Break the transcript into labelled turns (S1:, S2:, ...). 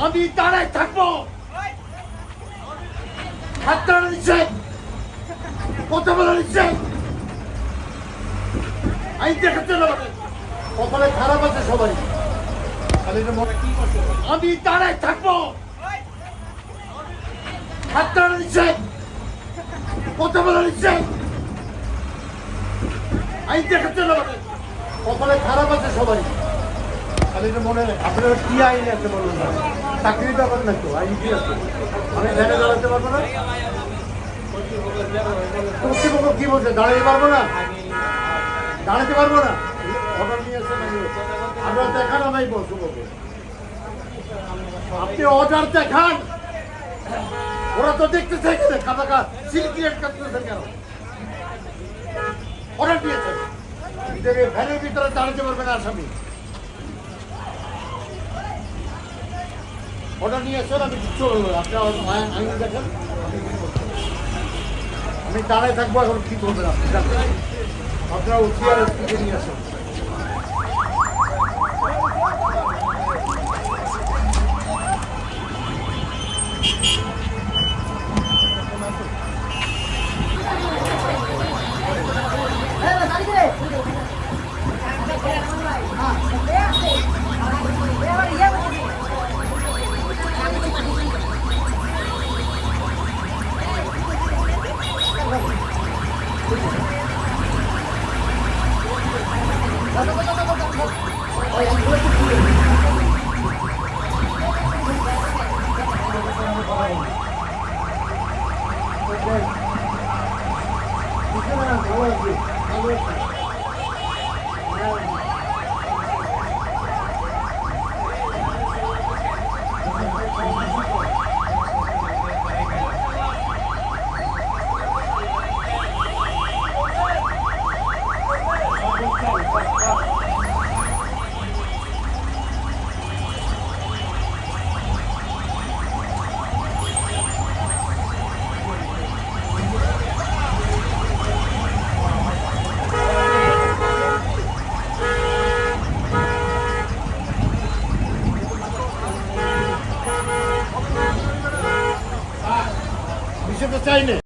S1: আমি দাঁড়ায় থাকবো। হাতটা নিচ্ছেন, কথা বলা নিচ্ছেন, আইন দেখাচ্ছেন আমাকে। কপালে খারাপ আছে সবাই। আমি দাঁড়ায় থাকবো। হাতটা নিচ্ছেন, কথা বলা নিচ্ছেন, আইন দেখাচ্ছেন আমাকে। কপালে খারাপ আছে সবাই। খালি মনে আপনারা কি আইন আছে বলুন না, চাকরি ব্যাপার না তো, আইন কি আছে? আমি ভ্যানে দাঁড়াতে পারবো না? কর্তৃপক্ষ কি বলছে, দাঁড়াতে পারবো না? দাঁড়াতে পারবো না? অর্ডার নিয়ে আসছেন আমরা দেখান, আমি বলছো আপনি অর্ডার দেখান। ওরা তো দেখতেছে কাদা সিলক্রিয়েট করতেছে কেন? অর্ডার দিয়েছেন, ভ্যানের ভিতরে দাঁড়াতে পারবেন আসামি। অর্ডার নিয়ে আসেন, আমি চলবো। আপনার আইন দেখেন, আমি দাঁড়ায় থাকবো। এখন কি করবেন আপনি? আপনার উঠিয়ার স্পিডে নিয়ে আসেন। বিষয়টা চাই না।